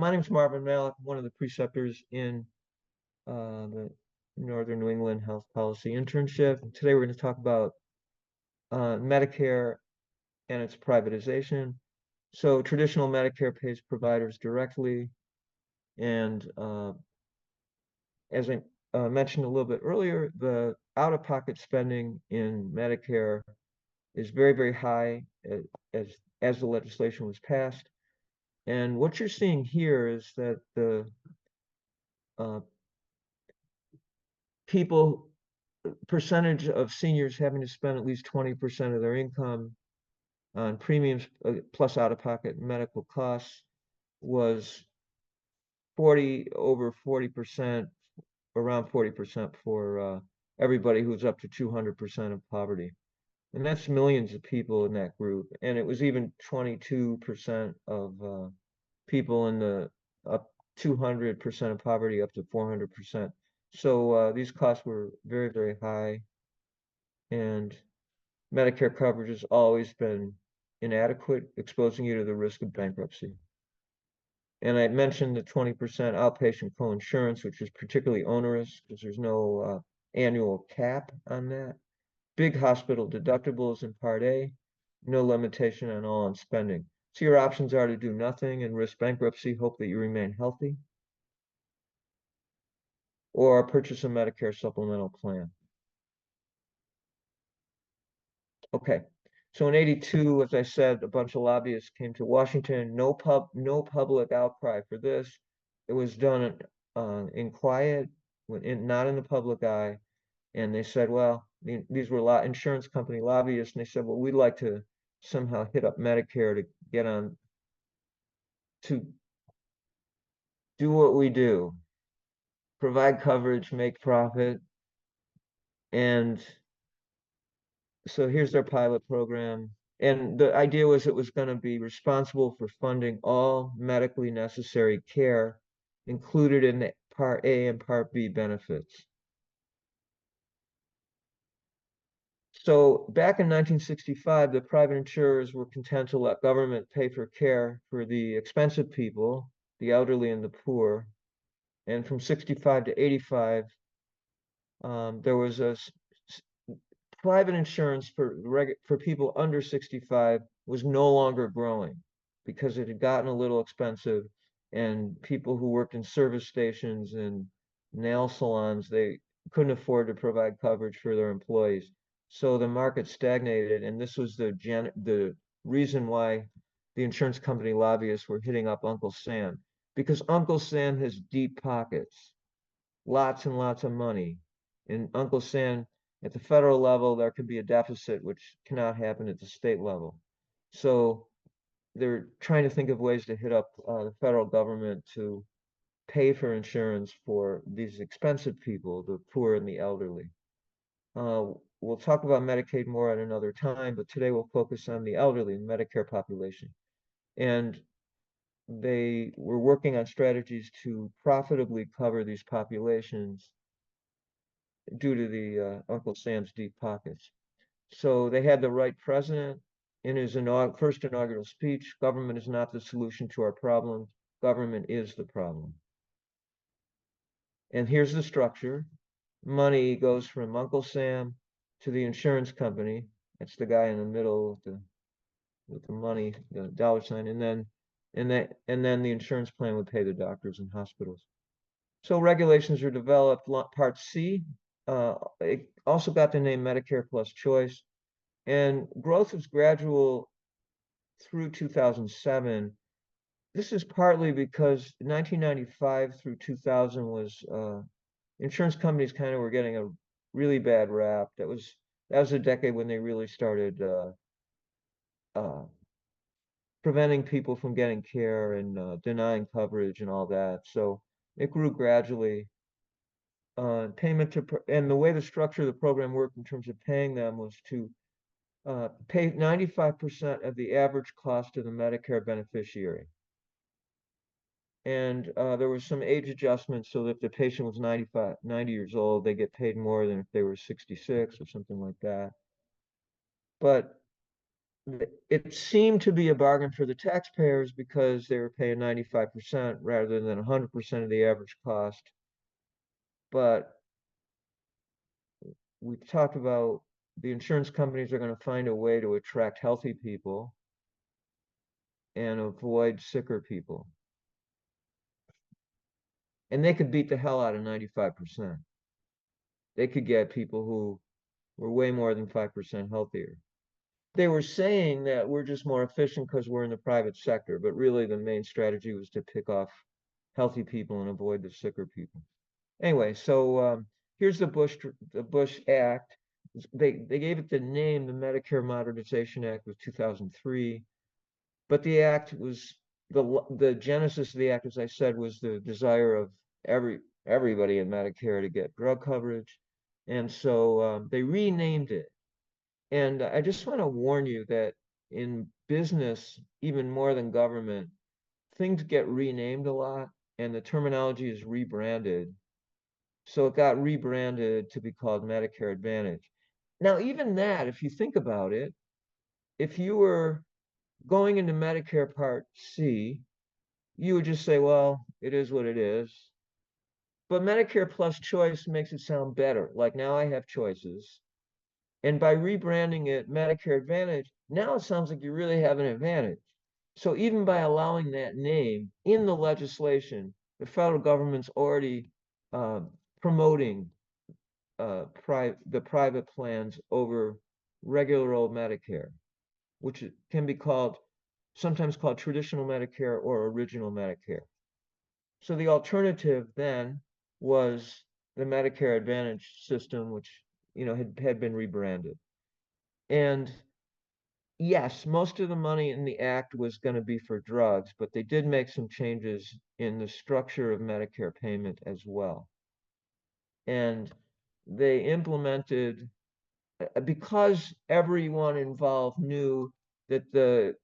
My name is Marvin Malik. I'm one of the preceptors in the Northern New England Health Policy Internship. And today we're going to talk about Medicare and its privatization. So traditional Medicare pays providers directly, and as I mentioned a little bit earlier, the out-of-pocket spending in Medicare is very, very high as the legislation was passed. And what you're seeing here is that the uh, people percentage of seniors having to spend at least 20% of their income on premiums plus out-of-pocket medical costs was 40% around 40% for everybody who's up to 200% of poverty. And that's millions of people in that group. And it was even 22% of people in the up 200% of poverty up to 400%. So these costs were very, very high. And Medicare coverage has always been inadequate, exposing you to the risk of bankruptcy. And I mentioned the 20% outpatient coinsurance, which is particularly onerous because there's no annual cap on that. Big hospital deductibles in Part A, no limitation on all-in spending. So your options are to do nothing and risk bankruptcy, hope that you remain healthy, or purchase a Medicare supplemental plan. Okay, so in '82, as I said, a bunch of lobbyists came to Washington. No public outcry for this. It was done in quiet, not in the public eye. And they said, well, these were insurance company lobbyists, and they said, well, we'd like to somehow hit up Medicare to get on to do what we do, provide coverage, make profit. And so here's their pilot program. And the idea was it was going to be responsible for funding all medically necessary care included in the Part A and Part B benefits. So back in 1965, the private insurers were content to let government pay for care for the expensive people, the elderly and the poor. And from 65 to 85, there was a private insurance for people under 65 was no longer growing because it had gotten a little expensive, and people who worked in service stations and nail salons, they couldn't afford to provide coverage for their employees. So the market stagnated, and this was the reason why the insurance company lobbyists were hitting up Uncle Sam, because Uncle Sam has deep pockets, lots and lots of money. And Uncle Sam, at the federal level, there could be a deficit, which cannot happen at the state level. So they're trying to think of ways to hit up the federal government to pay for insurance for these expensive people, the poor and the elderly. We'll talk about Medicaid more at another time, but today we'll focus on the elderly and Medicare population. And they were working on strategies to profitably cover these populations due to the Uncle Sam's deep pockets. So they had the right president in his first inaugural speech. Government is not the solution to our problems. Government is the problem. And here's the structure. Money goes from Uncle Sam to the insurance company. That's the guy in the middle with the money, the dollar sign, and then the insurance plan would pay the doctors and hospitals. So regulations are developed. Part C, it also got the name Medicare Plus Choice, and growth was gradual through 2007. This is partly because 1995 through 2000 was insurance companies kind of were getting a really bad rap. That was a decade when they really started preventing people from getting care and denying coverage and all that. So it grew gradually. And the way the structure of the program worked in terms of paying them was to pay 95% of the average cost of the Medicare beneficiary. And there was some age adjustments so that if the patient was 90 years old, they get paid more than if they were 66 or something like that. But it seemed to be a bargain for the taxpayers because they were paying 95% rather than 100% of the average cost. But we've talked about the insurance companies are going to find a way to attract healthy people and avoid sicker people. And they could beat the hell out of 95%. They could get people who were way more than 5% healthier. They were saying that we're just more efficient because we're in the private sector, but really the main strategy was to pick off healthy people and avoid the sicker people. Anyway, so here's the Bush Act. They gave it the name, the Medicare Modernization Act of 2003, but the act was the genesis of the act, as I said, was the desire of everybody in Medicare to get drug coverage, and so they renamed it. And I just want to warn you that in business, even more than government, things get renamed a lot, and the terminology is rebranded. So it got rebranded to be called Medicare Advantage. Now, even that, if you think about it, if you were going into Medicare Part C, you would just say, well, it is what it is. But Medicare Plus Choice makes it sound better. Like now I have choices. And by rebranding it Medicare Advantage, now it sounds like you really have an advantage. So even by allowing that name in the legislation, the federal government's already uh, promoting the private plans over regular old Medicare, which can be sometimes called traditional Medicare or original Medicare. So the alternative then was the Medicare Advantage system, which had been rebranded. And yes, most of the money in the act was going to be for drugs, but they did make some changes in the structure of Medicare payment as well. And they implemented, because everyone involved knew that the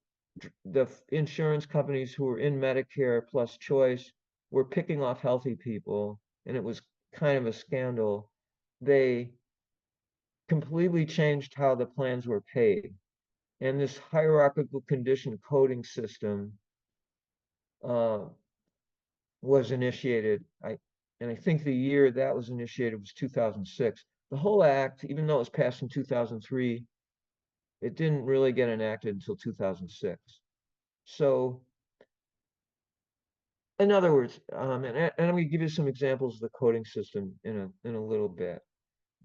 insurance companies who were in Medicare Plus Choice were picking off healthy people, and it was kind of a scandal. They completely changed how the plans were paid. And this hierarchical condition coding system uh, was initiated. And I think the year that was initiated was 2006. The whole act, even though it was passed in 2003, it didn't really get enacted until 2006. So, in other words, and I'm going to give you some examples of the coding system in a little bit.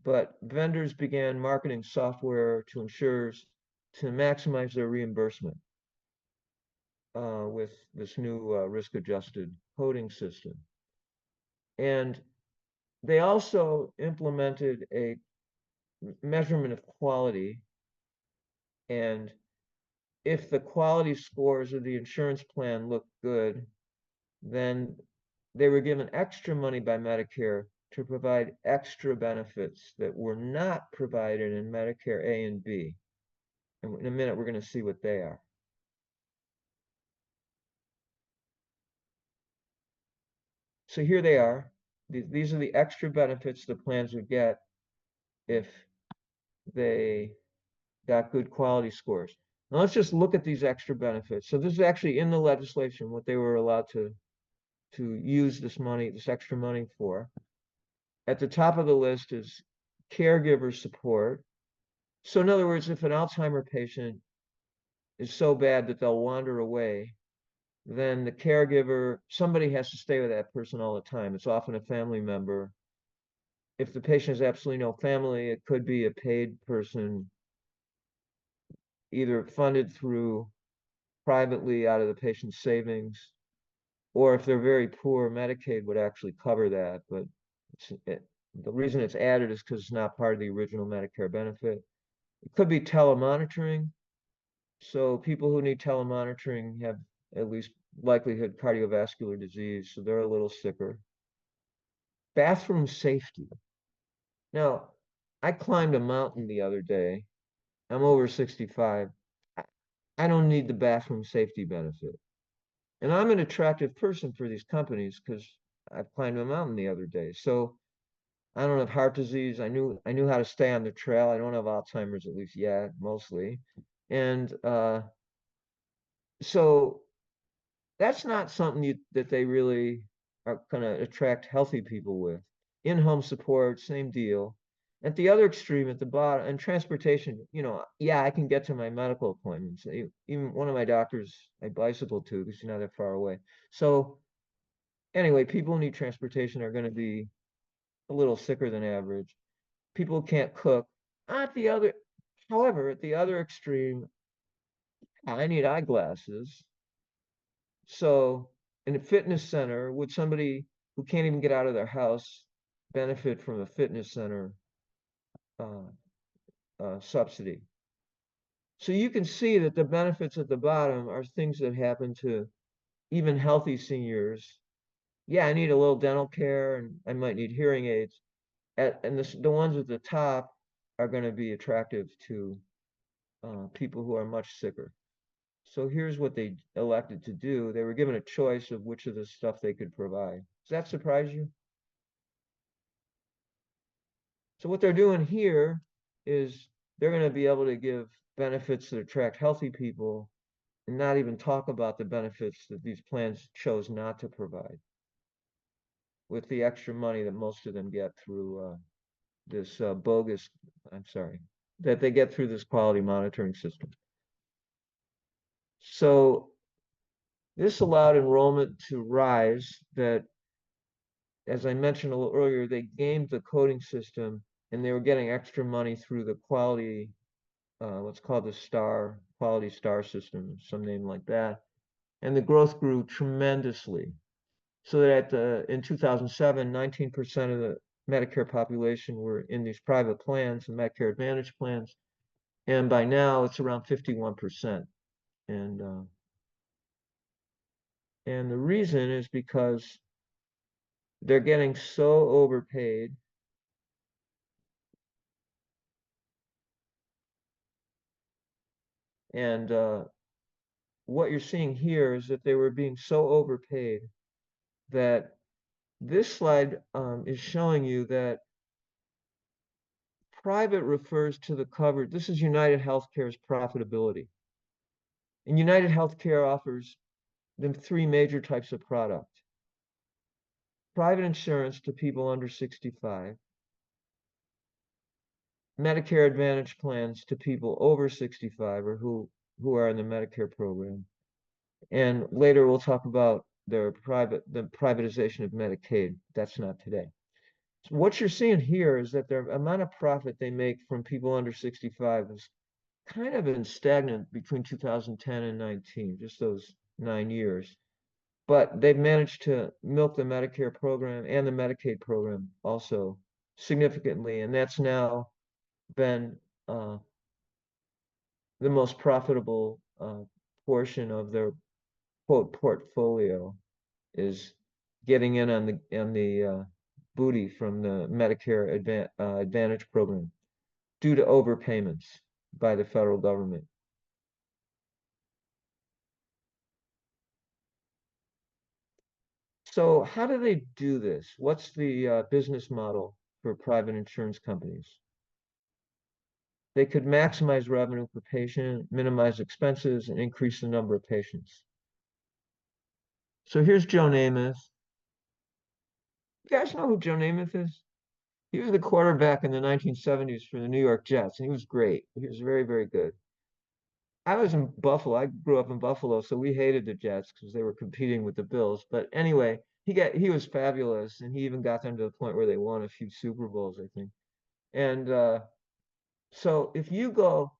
But vendors began marketing software to insurers to maximize their reimbursement with this new risk-adjusted coding system. And they also implemented a measurement of quality. And if the quality scores of the insurance plan looked good, then they were given extra money by Medicare to provide extra benefits that were not provided in Medicare A and B. And in a minute, we're going to see what they are. So here they are. These are the extra benefits the plans would get if they got good quality scores. Now let's just look at these extra benefits. So this is actually in the legislation, what they were allowed to use this extra money for. At the top of the list is caregiver support. So in other words, if an Alzheimer patient is so bad that they'll wander away, then the caregiver, somebody has to stay with that person all the time. It's often a family member. If the patient has absolutely no family, it could be a paid person, either funded through privately out of the patient's savings, or if they're very poor, Medicaid would actually cover that. But the reason it's added is because it's not part of the original Medicare benefit. It could be telemonitoring. So people who need telemonitoring have at least likelihood cardiovascular disease, so they're a little sicker. Bathroom safety. Now, I climbed a mountain the other day. I'm over 65. I don't need the bathroom safety benefit. And I'm an attractive person for these companies because I climbed a mountain the other day. So I don't have heart disease. I knew how to stay on the trail. I don't have Alzheimer's, at least yet, mostly. And so that's not something that they really are going to attract healthy people with. In-home support, same deal. At the other extreme, at the bottom, and transportation, yeah, I can get to my medical appointments. Even one of my doctors, I bicycle to because you're not that far away. So anyway, people who need transportation are going to be a little sicker than average. People who can't cook. At the other, however, at the other extreme, I need eyeglasses. So in a fitness center, would somebody who can't even get out of their house benefit from a fitness center uh, subsidy? So you can see that the benefits at the bottom are things that happen to even healthy seniors. Yeah, I need a little dental care and I might need hearing aids. And the ones at the top are going to be attractive to people who are much sicker. So here's what they elected to do. They were given a choice of which of the stuff they could provide. Does that surprise you? So what they're doing here is they're going to be able to give benefits that attract healthy people and not even talk about the benefits that these plans chose not to provide with the extra money that most of them get through this bogus, I'm sorry, that they get through this quality monitoring system. So this allowed enrollment to rise that, as I mentioned a little earlier, they gamed the coding system and they were getting extra money through the quality, what's called the quality star system, some name like that. And the growth grew tremendously. So that in 2007, 19% of the Medicare population were in these private plans, the Medicare Advantage plans. And by now it's around 51%. And, uh, and the reason is because they're getting so overpaid. And what you're seeing here is that they were being so overpaid that this slide is showing you that private refers to the covered. This is United Healthcare's profitability. And United Healthcare offers them three major types of product. Private insurance to people under 65, Medicare Advantage plans to people over 65 or who are in the Medicare program. And later we'll talk about the privatization of Medicaid. That's not today. So what you're seeing here is that the amount of profit they make from people under 65 is kind of been stagnant between 2010 and 19, just those 9 years. But they've managed to milk the Medicare program and the Medicaid program also significantly, and that's now been the most profitable portion of their quote portfolio is getting in on the booty from the Medicare Advantage program due to overpayments by the federal government. So how do they do this? What's the business model for private insurance companies? They could maximize revenue per patient, minimize expenses, and increase the number of patients. So here's Joe Namath. You guys know who Joe Namath is? He was the quarterback in the 1970s for the New York Jets, and he was great. He was very, very good. I was in Buffalo. I grew up in Buffalo, so we hated the Jets because they were competing with the Bills. But anyway, he was fabulous, and he even got them to the point where they won a few Super Bowls, I think. And so if you go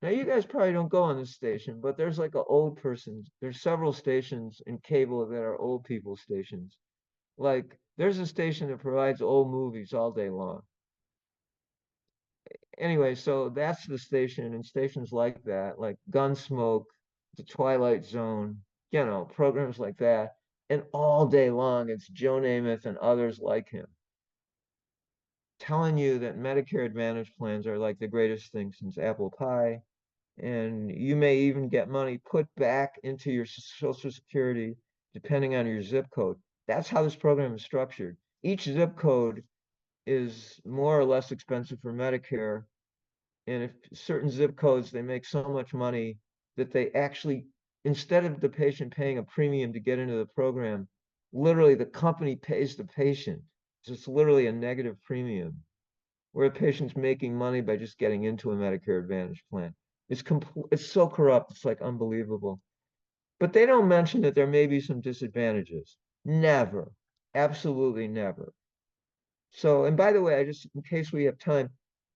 now, you guys probably don't go on this station, but there's like an old person. There's several stations in cable that are old people stations. Like there's a station that provides old movies all day long. Anyway, so that's the station and stations like that, like Gunsmoke, The Twilight Zone, programs like that. And all day long, it's Joe Namath and others like him telling you that Medicare Advantage plans are like the greatest thing since apple pie. And you may even get money put back into your Social Security depending on your zip code. That's how this program is structured. Each zip code is more or less expensive for Medicare And if certain zip codes, they make so much money that they actually, instead of the patient paying a premium to get into the program, literally the company pays the patient. So it's literally a negative premium where a patient's making money by just getting into a Medicare Advantage plan. It's so corrupt, it's like unbelievable. But they don't mention that there may be some disadvantages. Never. Absolutely never. So, and by the way, I just, in case we have time,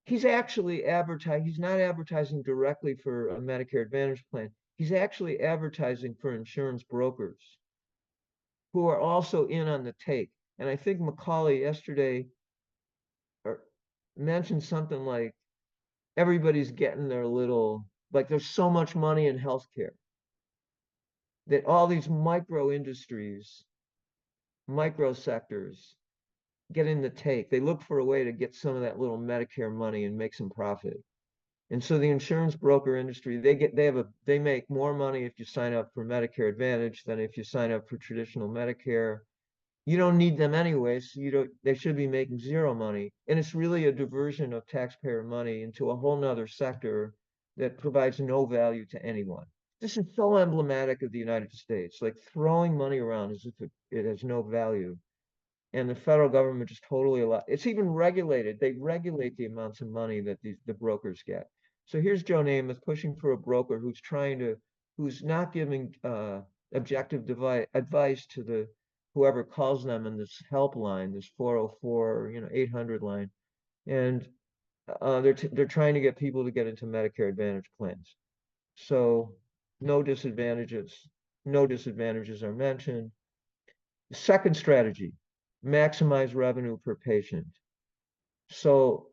he's not advertising directly for a Medicare Advantage plan. He's actually advertising for insurance brokers who are also in on the take. And I think Macaulay yesterday or mentioned something like everybody's getting their little, like there's so much money in healthcare that all these micro industries, micro sectors get in the take. They look for a way to get some of that little Medicare money and make some profit. And so the insurance broker industry, they make more money if you sign up for Medicare Advantage than if you sign up for traditional Medicare. You don't need them anyway, so they should be making zero money. And it's really a diversion of taxpayer money into a whole nother sector that provides no value to anyone. This is so emblematic of the United States, like throwing money around as if it has no value. And the federal government just totally it's even regulated. They regulate the amounts of money that the brokers get. So here's Joe Namath pushing for a broker who's not giving objective advice to whoever calls them in this helpline, this 404, 800 line, and they're trying to get people to get into Medicare Advantage plans. So no disadvantages, no disadvantages are mentioned. Second strategy, maximize revenue per patient. So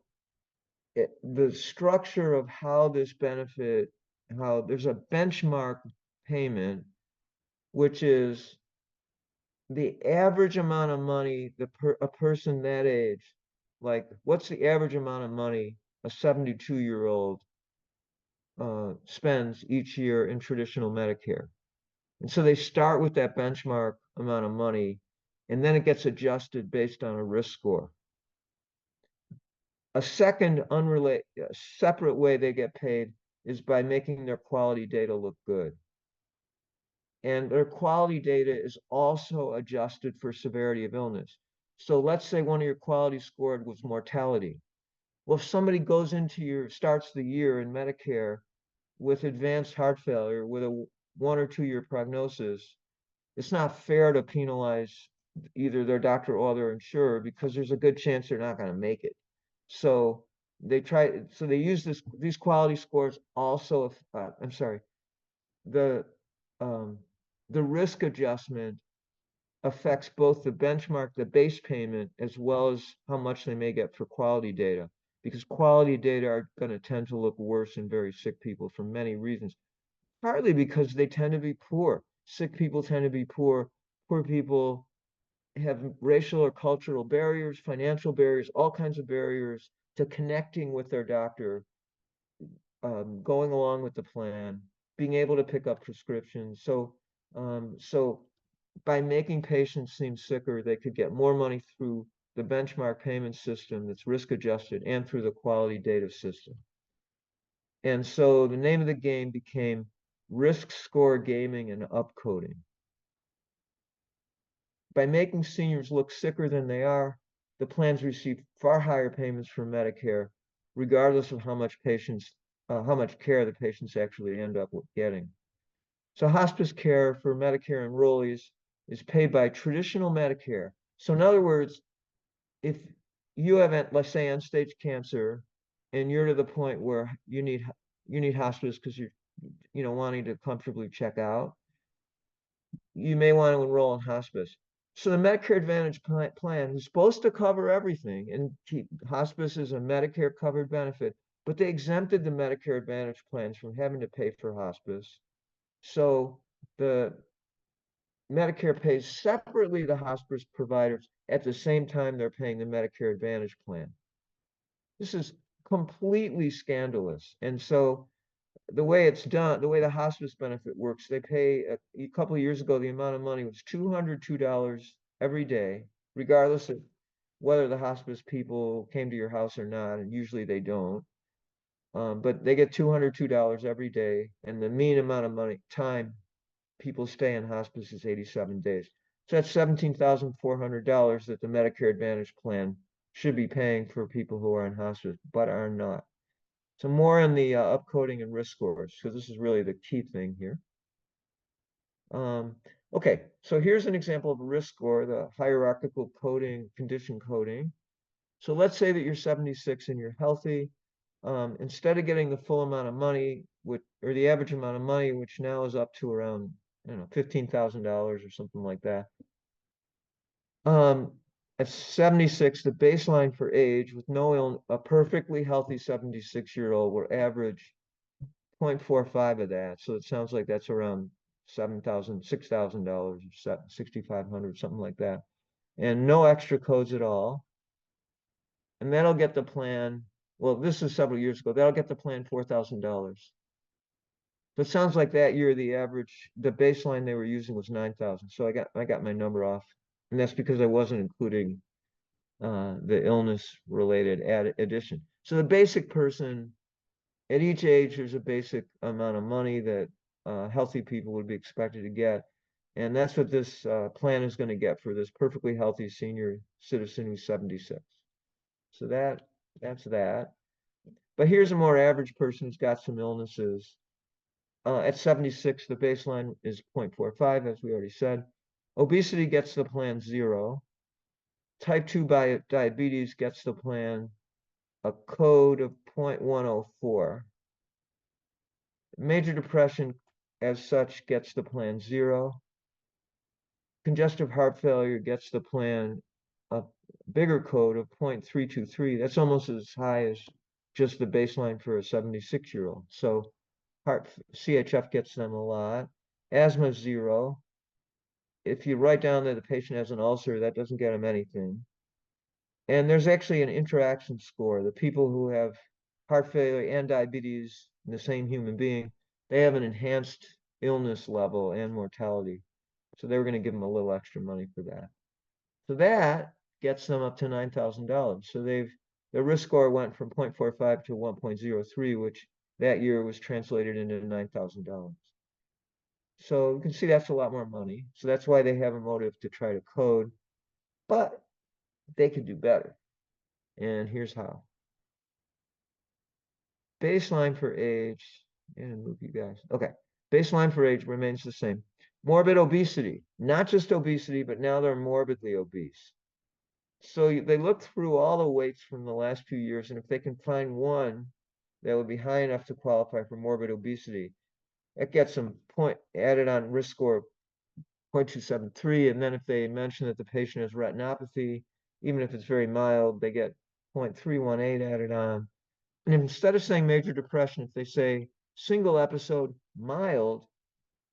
the structure of how this benefit, how there's a benchmark payment, which is the average amount of money a person that age, like what's the average amount of money a 72-year-old spends each year in traditional Medicare. And so they start with that benchmark amount of money, and then it gets adjusted based on a risk score. A second separate way they get paid is by making their quality data look good. And their quality data is also adjusted for severity of illness. So let's say one of your quality scored was mortality. Well, if somebody starts the year in Medicare with advanced heart failure with a 1 or 2 year prognosis, it's not fair to penalize either their doctor or their insurer because there's a good chance they're not going to make it. So they use these quality scores also. I'm sorry, the um, the risk adjustment affects both the benchmark, the base payment, as well as how much they may get for quality data, because quality data are going to tend to look worse in very sick people for many reasons. Partly because they tend to be poor. Sick people tend to be poor. Poor people have racial or cultural barriers, financial barriers, all kinds of barriers to connecting with their doctor, going along with the plan, being able to pick up prescriptions. So by making patients seem sicker, they could get more money through the benchmark payment system that's risk adjusted and through the quality data system. And so the name of the game became risk score gaming and upcoding. By making seniors look sicker than they are, the plans receive far higher payments from Medicare, regardless of how much care the patients actually end up getting. So hospice care for Medicare enrollees is paid by traditional Medicare. So in other words, if you have, let's say, end-stage cancer, and you're to the point where you need hospice because you're wanting to comfortably check out, you may want to enroll in hospice. So the Medicare Advantage plan is supposed to cover everything and keep hospice as a Medicare covered benefit, but they exempted the Medicare Advantage plans from having to pay for hospice. So the Medicare pays separately the hospice providers at the same time they're paying the Medicare Advantage plan. This is completely scandalous. And so the way it's done, the way the hospice benefit works, they pay a couple of years ago, the amount of money was $202 every day, regardless of whether the hospice people came to your house or not, and usually they don't. But they get $202 every day, and the mean amount of time people stay in hospice is 87 days. So that's $17,400 that the Medicare Advantage plan should be paying for people who are in hospice, but are not. So more on the upcoding and risk scores, because this is really the key thing here. Okay, so here's an example of a risk score, the hierarchical coding, condition coding. So let's say that you're 76 and you're healthy. Instead of getting the full amount of money, or the average amount of money, which now is up to around, I don't know, $15,000 or something like that. At 76, the baseline for age with no illness, a perfectly healthy 76-year-old will average 0.45 of that. So it sounds like that's around $7,000, $6,000, or $6,500, something like that. And no extra codes at all. And that'll get the plan. Well, this is several years ago. That'll get the plan $4,000. So it sounds like that year the baseline they were using was 9,000. So I got my number off, and that's because I wasn't including the illness related addition. So the basic person at each age, there's a basic amount of money that healthy people would be expected to get, and that's what this plan is going to get for this perfectly healthy senior citizen who's 76. So that's that. But here's a more average person who's got some illnesses. At 76, the baseline is 0.45, as we already said. Obesity gets the plan 0. Type 2 diabetes gets the plan a code of 0.104. Major depression, as such, gets the plan 0. Congestive heart failure gets the plan a bigger code of 0.323. That's almost as high as just the baseline for a 76-year-old. So CHF gets them a lot. Asthma 0. If you write down that the patient has an ulcer, that doesn't get them anything. And there's actually an interaction score. The people who have heart failure and diabetes in the same human being, they have an enhanced illness level and mortality. So they were going to give them a little extra money for that. So that gets them up to $9,000. So their risk score went from 0.45 to 1.03, which that year was translated into $9,000. So you can see that's a lot more money. So that's why they have a motive to try to code, but they could do better. And here's how. Baseline for age, and move you guys. Okay, baseline for age remains the same. Morbid obesity, not just obesity, but now they're morbidly obese. So they look through all the weights from the last few years, and if they can find one that would be high enough to qualify for morbid obesity, it gets them added on risk score 0.273. And then if they mention that the patient has retinopathy, even if it's very mild, they get 0.318 added on. And instead of saying major depression, if they say single episode mild,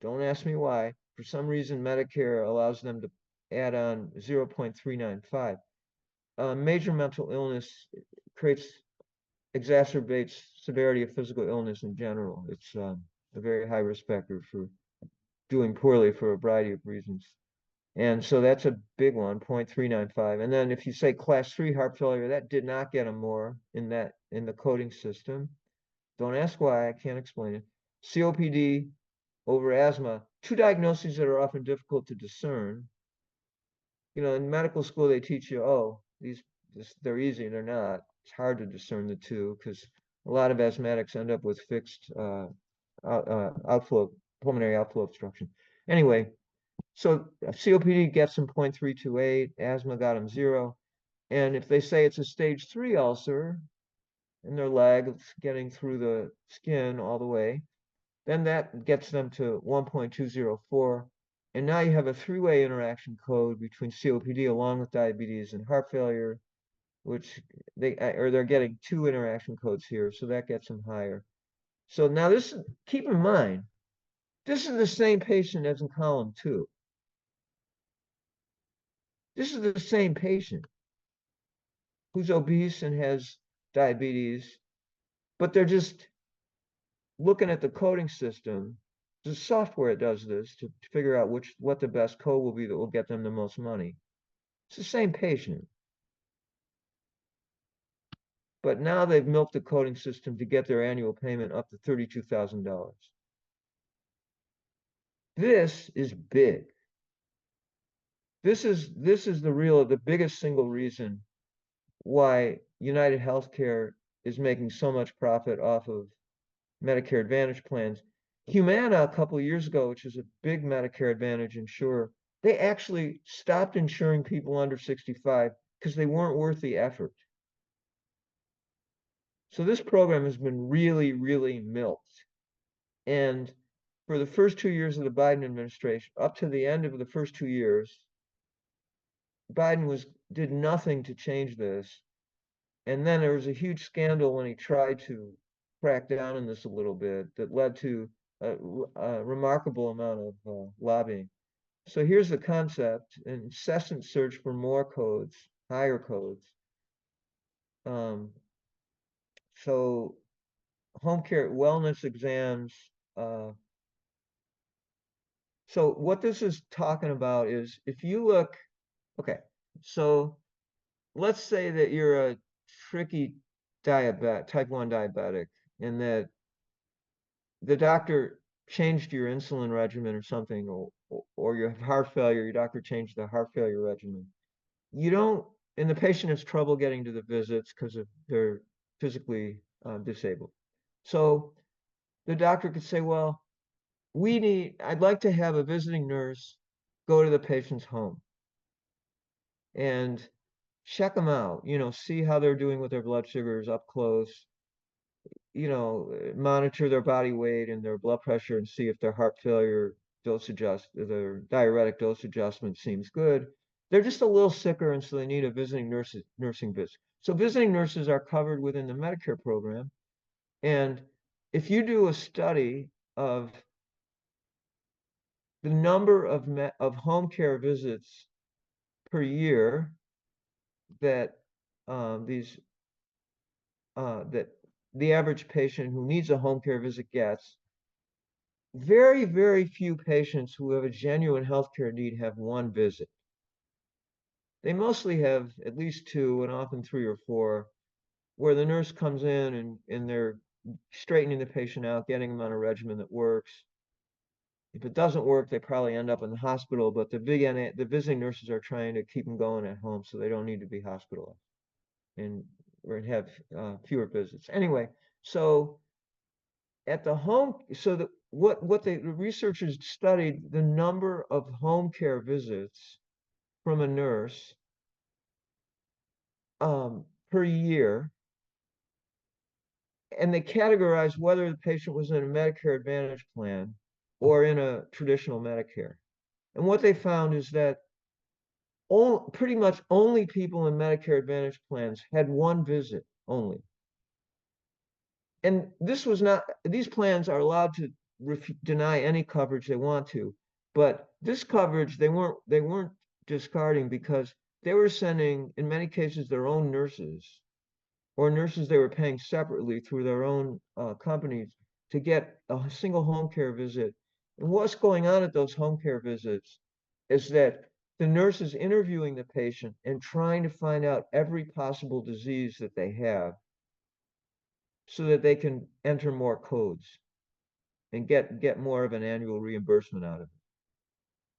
don't ask me why. For some reason, Medicare allows them to add on 0.395. Major mental illness exacerbates severity of physical illness in general. It's a very high risk factor for doing poorly for a variety of reasons. And so that's a big one, 0.395. And then if you say class 3 heart failure, that did not get them more in the coding system. Don't ask why, I can't explain it. COPD over asthma, two diagnoses that are often difficult to discern. You know, in medical school, they teach you, oh, they're easy, and they're not. It's hard to discern the two because a lot of asthmatics end up with fixed pulmonary outflow obstruction. Anyway, so COPD gets them 0.328, asthma got them 0. And if they say it's a stage 3 ulcer in their leg, it's getting through the skin all the way, then that gets them to 1.204. And now you have a 3-way interaction code between COPD along with diabetes and heart failure, which they're getting 2 interaction codes here, so that gets them higher. So now keep in mind, this is the same patient as in column 2. This is the same patient who's obese and has diabetes, but they're just looking at the coding system. The software does this to figure out what the best code will be that will get them the most money. It's the same patient. But now they've milked the coding system to get their annual payment up to $32,000. This is big. This is the biggest single reason why United Healthcare is making so much profit off of Medicare Advantage plans. Humana, a couple of years ago, which is a big Medicare Advantage insurer, they actually stopped insuring people under 65 because they weren't worth the effort. So this program has been really, really milked. And for the first 2 years of the Biden administration, up to the end of the first 2 years, Biden did nothing to change this. And then there was a huge scandal when he tried to crack down on this a little bit that led to a remarkable amount of lobbying. So here's the concept: an incessant search for more codes, higher codes. So home care wellness exams. So what this is talking about is if you look, okay, so let's say that you're a tricky type 1 diabetic, and that the doctor changed your insulin regimen or something, or you have heart failure, your doctor changed the heart failure regimen. You don't, and the patient has trouble getting to the visits because they're physically disabled. So the doctor could say, well, I'd like to have a visiting nurse go to the patient's home and check them out, see how they're doing with their blood sugars up close, monitor their body weight and their blood pressure and see if their heart failure their diuretic dose adjustment seems good. They're just a little sicker, and so they need a nursing visit. So visiting nurses are covered within the Medicare program. And if you do a study of the number of home care visits per year that these that the average patient who needs a home care visit gets, very, very few patients who have a genuine healthcare need have one visit. They mostly have at least two, and often three or four, where the nurse comes in and they're straightening the patient out, getting them on a regimen that works. If it doesn't work, they probably end up in the hospital, but the visiting nurses are trying to keep them going at home so they don't need to be hospitalized and or have fewer visits. Anyway, so at the home, so the researchers studied the number of home care visits from a nurse per year, and they categorized whether the patient was in a Medicare Advantage plan or in a traditional Medicare. And what they found is that pretty much only people in Medicare Advantage plans had one visit only. And these plans are allowed to deny any coverage they want to, but this coverage they weren't discarding because they were sending, in many cases, their own nurses or nurses they were paying separately through their own companies to get a single home care visit. And what's going on at those home care visits is that the nurse is interviewing the patient and trying to find out every possible disease that they have so that they can enter more codes and get more of an annual reimbursement out of it.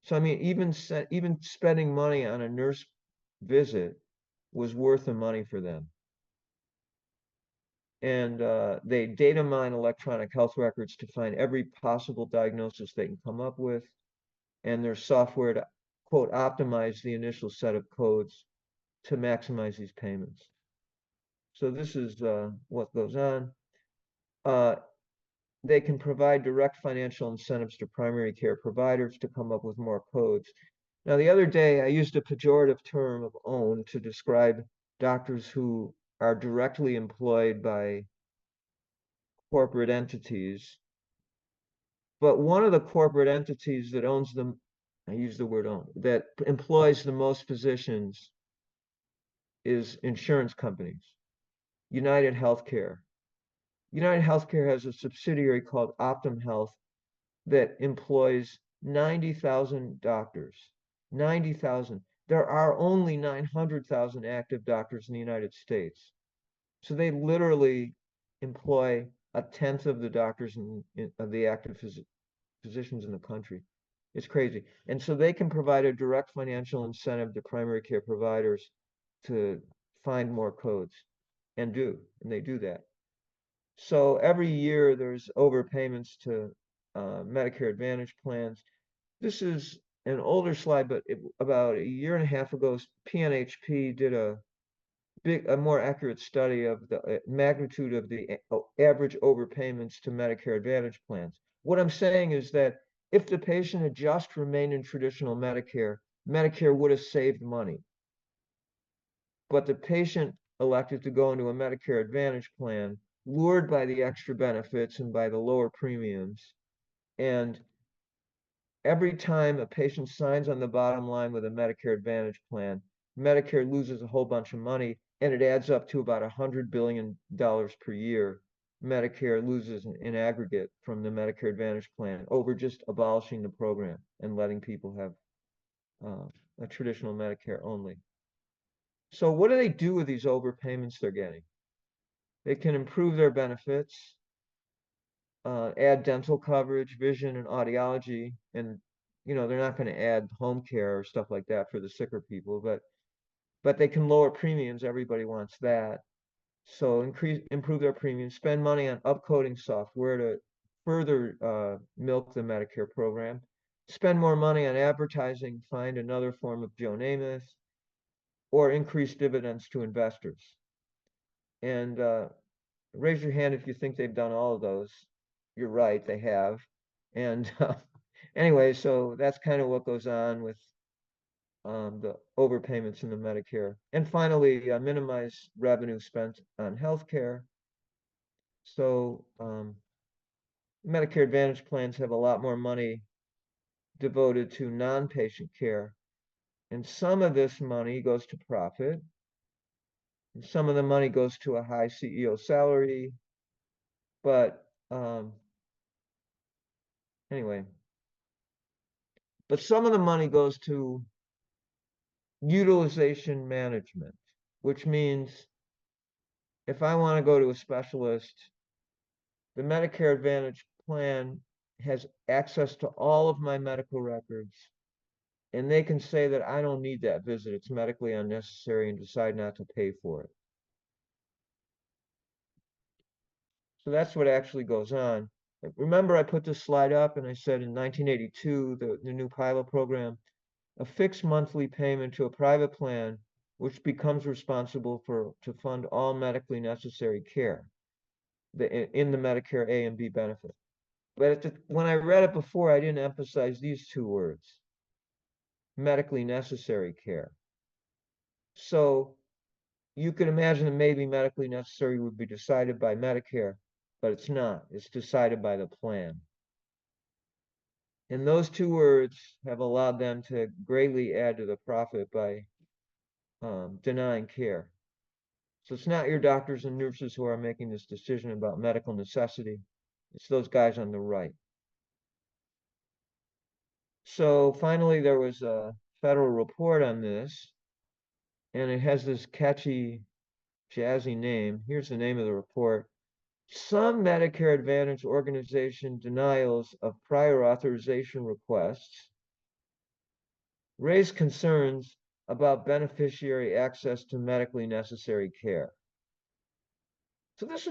So I mean, even spending money on a nurse visit was worth the money for them. And they data mine electronic health records to find every possible diagnosis they can come up with, and there's software to, quote, optimize the initial set of codes to maximize these payments. So this is what goes on. They can provide direct financial incentives to primary care providers to come up with more codes. Now, the other day, I used a pejorative term of own to describe doctors who are directly employed by corporate entities. But one of the corporate entities that owns them, I use the word own, that employs the most physicians is insurance companies. United Healthcare. United Healthcare has a subsidiary called Optum Health that employs 90,000 doctors. 90,000. There are only 900,000 active doctors in the United States. So they literally employ a tenth of the doctors of the active physicians in the country. It's crazy. And so they can provide a direct financial incentive to primary care providers to find more codes and they do that. So every year there's overpayments to Medicare Advantage plans. This is an older slide, but about a year and a half ago, PNHP did a more accurate study of the magnitude of the average overpayments to Medicare Advantage plans. What I'm saying is that if the patient had just remained in traditional Medicare, Medicare would have saved money. But the patient elected to go into a Medicare Advantage plan, lured by the extra benefits and by the lower premiums. And every time a patient signs on the bottom line with a Medicare Advantage plan, Medicare loses a whole bunch of money, and it adds up to about $100 billion per year. Medicare loses in aggregate from the Medicare Advantage plan over just abolishing the program and letting people have a traditional Medicare only. So what do they do with these overpayments they're getting? They can improve their benefits, add dental coverage, vision, and audiology, and they're not going to add home care or stuff like that for the sicker people, but they can lower premiums. Everybody wants that. So improve their premiums, spend money on upcoding software to further milk the Medicare program, spend more money on advertising, find another form of Joe Namath, or increase dividends to investors. And raise your hand if you think they've done all of those. You're right, they have. And anyway, so that's kind of what goes on with the overpayments in the Medicare. And finally, minimize revenue spent on healthcare. So Medicare Advantage plans have a lot more money devoted to non-patient care. And some of this money goes to profit. And some of the money goes to a high CEO salary. But anyway, but some of the money goes to utilization management, which means if I want to go to a specialist, the Medicare Advantage plan has access to all of my medical records, and they can say that I don't need that visit, it's medically unnecessary, and decide not to pay for it. So that's what actually goes on. Remember, I put this slide up and I said in 1982, the new pilot program, a fixed monthly payment to a private plan, which becomes responsible to fund all medically necessary care in the Medicare A and B benefit. But when I read it before, I didn't emphasize these two words, medically necessary care. So you could imagine that maybe medically necessary would be decided by Medicare, but it's not. It's decided by the plan. And those two words have allowed them to greatly add to the profit by denying care. So it's not your doctors and nurses who are making this decision about medical necessity. It's those guys on the right. So finally, there was a federal report on this, and it has this catchy, jazzy name. Here's the name of the report. Some Medicare Advantage organization denials of prior authorization requests raise concerns about beneficiary access to medically necessary care. So this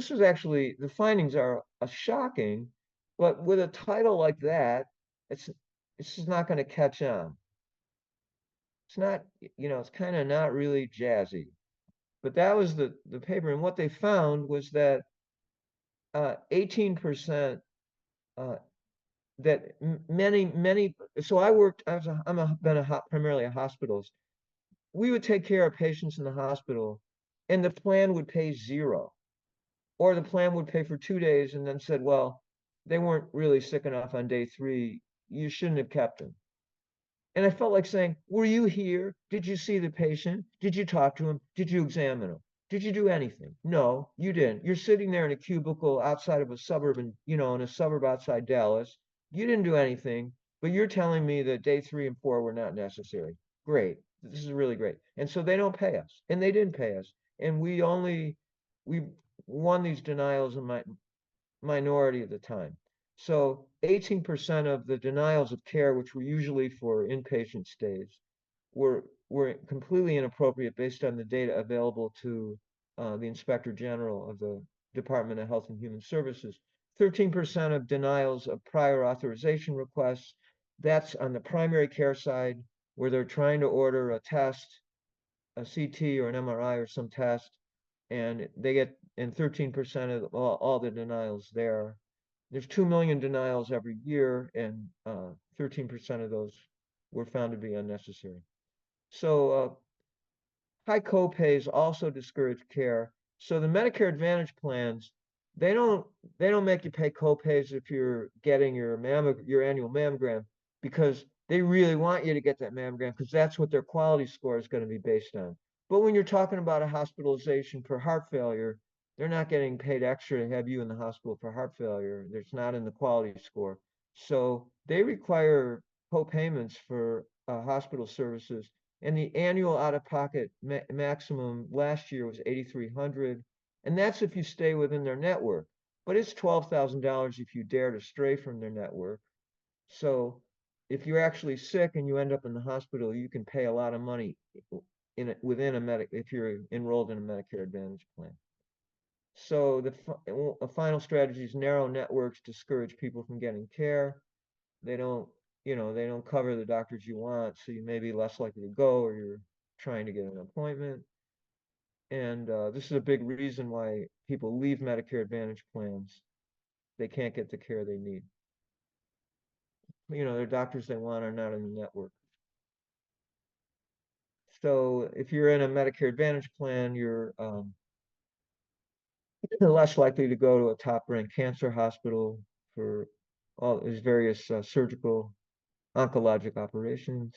was actually, the findings are shocking, but with a title like that, it's just not going to catch on. It's not, it's kind of not really jazzy. But that was the paper, and what they found was that 18% that many. So been primarily a hospitalist. We would take care of patients in the hospital, and the plan would pay zero, or the plan would pay for 2 days and then said, well, they weren't really sick enough on day 3. You shouldn't have kept them. And I felt like saying, were you here? Did you see the patient? Did you talk to him? Did you examine him? Did you do anything? No, you didn't. You're sitting there in a cubicle outside of a suburb in a suburb outside Dallas. You didn't do anything, but you're telling me that day 3 and 4 were not necessary. Great. This is really great. And so they don't pay us, and they didn't pay us. And we only we won these denials in my minority of the time. So 18% of the denials of care, which were usually for inpatient stays, were completely inappropriate based on the data available to the Inspector General of the Department of Health and Human Services. 13% of denials of prior authorization requests, that's on the primary care side, where they're trying to order a test, a CT or an MRI or some test, and they get, and 13% of all the denials there. There's 2 million denials every year, and 13% of those were found to be unnecessary. So high copays also discourage care. So the Medicare Advantage plans, they don't they don't make you pay copays if you're getting your annual mammogram, because they really want you to get that mammogram because that's what their quality score is going to be based on. But when you're talking about a hospitalization for heart failure, they're not getting paid extra to have you in the hospital for heart failure. It's not in the quality score. So they require co-payments for hospital services, and the annual out-of-pocket maximum last year was 8,300, and that's if you stay within their network. But it's $12,000 if you dare to stray from their network. So if you're actually sick and you end up in the hospital, you can pay a lot of money within if you're enrolled in a Medicare Advantage plan. So the final strategy is narrow networks discourage people from getting care. They don't, they don't cover the doctors you want, so you may be less likely to go, or you're trying to get an appointment. And this is a big reason why people leave Medicare Advantage plans. They can't get the care they need. Their doctors they want are not in the network. So if you're in a Medicare Advantage plan, you're less likely to go to a top-ranked cancer hospital for all these various surgical oncologic operations.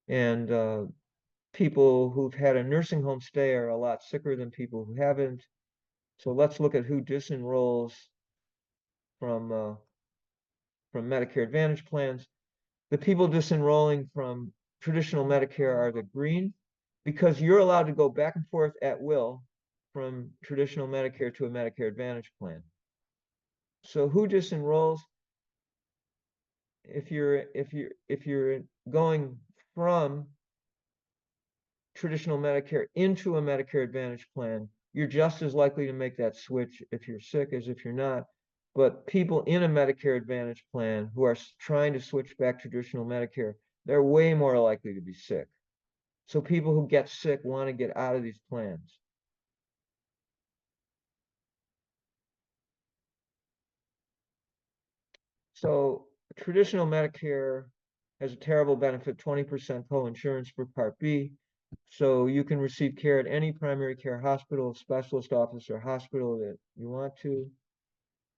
And people who've had a nursing home stay are a lot sicker than people who haven't. So let's look at who disenrolls from Medicare Advantage plans. The people disenrolling from traditional Medicare are the green, because you're allowed to go back and forth at will from traditional Medicare to a Medicare Advantage plan. So who disenrolls? If you're going from traditional Medicare into a Medicare Advantage plan, you're just as likely to make that switch if you're sick as if you're not. But people in a Medicare Advantage plan who are trying to switch back to traditional Medicare, they're way more likely to be sick. So people who get sick want to get out of these plans. So traditional Medicare has a terrible benefit, 20% co-insurance for Part B. So you can receive care at any primary care hospital, specialist office, or hospital that you want to.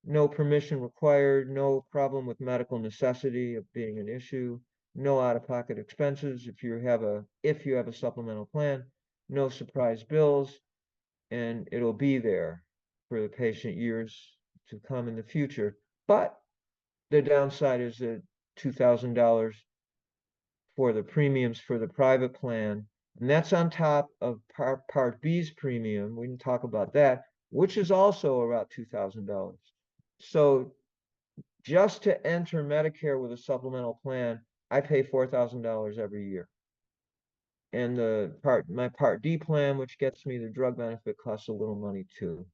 No permission required, no problem with medical necessity of being an issue, no out-of-pocket expenses if you have a supplemental plan, no surprise bills, and it'll be there for the patient years to come in the future. But the downside is that $2,000 for the premiums for the private plan, and that's on top of Part B's premium. We can talk about that, which is also about $2,000. So just to enter Medicare with a supplemental plan, I pay $4,000 every year. And my Part D plan, which gets me the drug benefit, costs a little money too.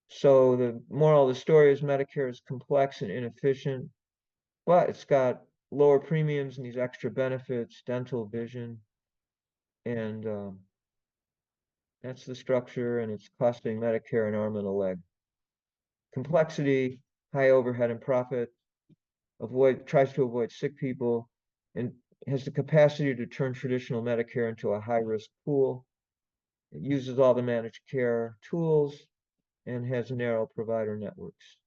So the moral of the story is Medicare is complex and inefficient, but it's got lower premiums and these extra benefits, dental, vision, and that's the structure, and it's costing Medicare an arm and a leg. Complexity, high overhead and profit, tries to avoid sick people, and has the capacity to turn traditional Medicare into a high-risk pool. It uses all the managed care tools and has narrow provider networks.